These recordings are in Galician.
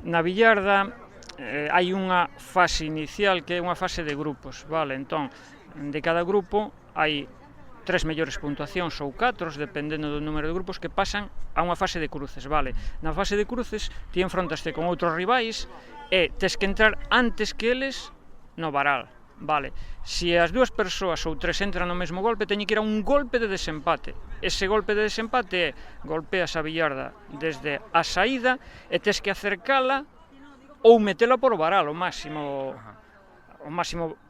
Na billarda hai unha fase inicial que é unha fase de grupos, vale? Entón, de cada grupo hai 3 mellores puntuacións ou 4, dependendo do número de grupos, que pasan a unha fase de cruces, vale? Na fase de cruces ti enfrontaste con outros rivais e tes que entrar antes que eles no varal, vale? Se as dúas persoas ou tres entran no mesmo golpe, teñen que ir a un golpe de desempate. Ese golpe de desempate é golpeas a billarda desde a saída e tes que acercala ou metela por o varal, o máximo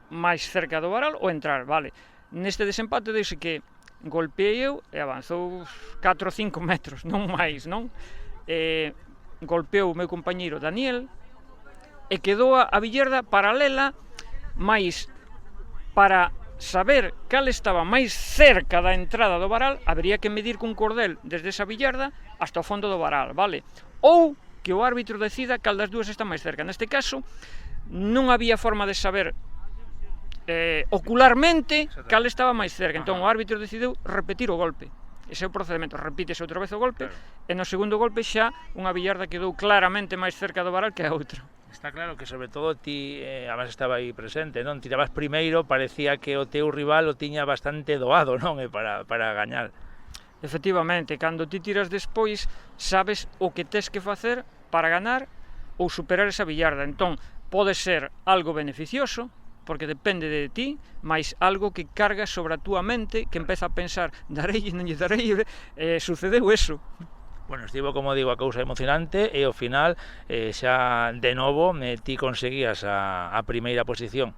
máis cerca do varal ou entrar, vale? Neste desempate deixe que golpeei eu e avanzou 4 ou 5 metros, non máis, non? Golpeou o meu compañeiro Daniel e quedou a billarda paralela, mais para saber cal estaba máis cerca da entrada do varal, habería que medir cun cordel desde esa billarda hasta o fondo do varal, vale? Ou que o árbitro decida cal das dúas está máis cerca. Neste caso, non había forma de saber ocularmente cal estaba máis cerca. Entón o árbitro decidiu repetir o golpe. Ese é o procedimento, repítese outra vez o golpe, e no segundo golpe xa unha billarda quedou claramente máis cerca do varal que a outra. Está claro que sobre todo ti, además estaba aí presente, non? Tirabas primeiro, parecía que o teu rival o tiña bastante doado, non? Para gañar. Efectivamente, cando ti tiras despois, sabes o que tes que facer para ganar ou superar esa billarda. Entón, pode ser algo beneficioso, porque depende de ti, mais algo que carga sobre a túa mente, que empeza a pensar, dareille, non lle darei, sucedeu eso. Bueno, estivo, como digo, a cousa emocionante e ao final xa de novo ti conseguías a primeira posición.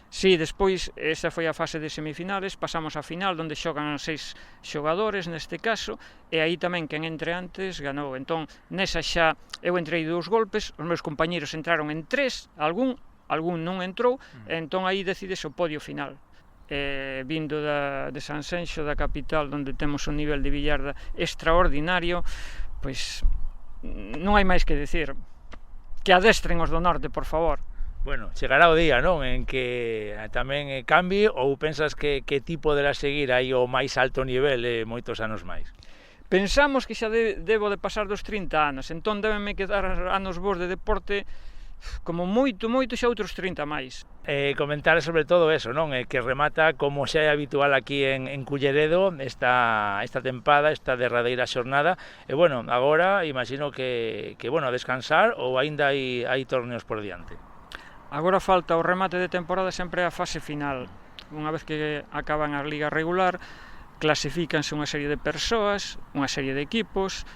Si, despois, esa foi a fase de semifinales, pasamos á final, onde xogan 6 xogadores, neste caso, e aí tamén quen entre antes ganou. Entón, nesa xa eu entrei 2 golpes, os meus compañeros entraron en 3, algún non entrou, e entón aí decides o podio final. Vindo de Sanxenxo, da capital, onde temos un nivel de billarda extraordinario, pois non hai máis que dicir. Que adestren os do norte, por favor. Bueno, chegará o día, non? En que tamén cambie, ou pensas que ti poderás seguir aí ao máis alto nivel moitos anos máis? Pensamos que xa debo de pasar dos 30 anos, entón débenme quedar anos bons de deporte como moito xa outros 30 máis. Comentar sobre todo eso, non? Que remata, como xa é habitual aquí en Culleredo, esta tempada, esta derradeira xornada, e bueno, agora imagino que bueno, a descansar, ou aínda hai torneos por diante? Agora falta o remate de temporada, sempre a fase final. Unha vez que acaban a liga regular, clasifícanse unha serie de persoas, unha serie de equipos,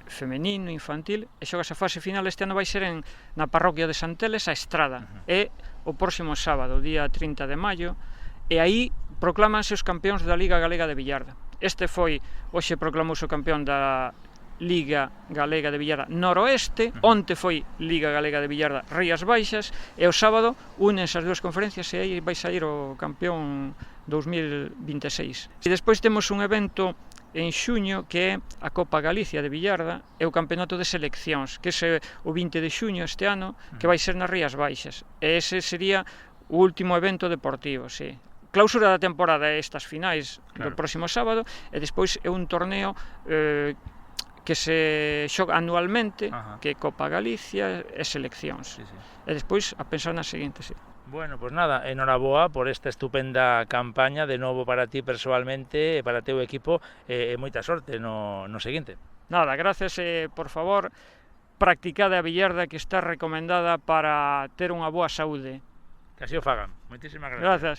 femenino, infantil, e xogas a fase final. Este ano vai ser na parroquia de Santeles, a Estrada, e o próximo sábado, día 30 de maio, e aí proclámanse os campeóns da Liga Galega de Billarda. Este foi, hoxe proclamouse o campeón da Liga Galega de Billarda Noroeste, onte foi Liga Galega de Billarda Rías Baixas, e o sábado únense as dúas conferencias e aí vai sair o campeón 2026. E despois temos un evento en xuño que é a Copa Galicia de Billarda e o campeonato de seleccións, que é o 20 de xuño este ano, que vai ser nas Rías Baixas, e ese sería o último evento deportivo, sí. Clausura da temporada é estas finais do próximo sábado, e despois é un torneo que se xoga anualmente, que é Copa Galicia e seleccións. E despois a pensar na seguinte, sí. Bueno, pois nada, enhoraboa por esta estupenda campaña, de novo para ti persoalmente, para o teu equipo, e moita sorte no seguinte. Nada, gracias, por favor, practicade a billarda, que está recomendada para ter unha boa saúde. Que así o fagan. Moitísimas gracias. Gracias.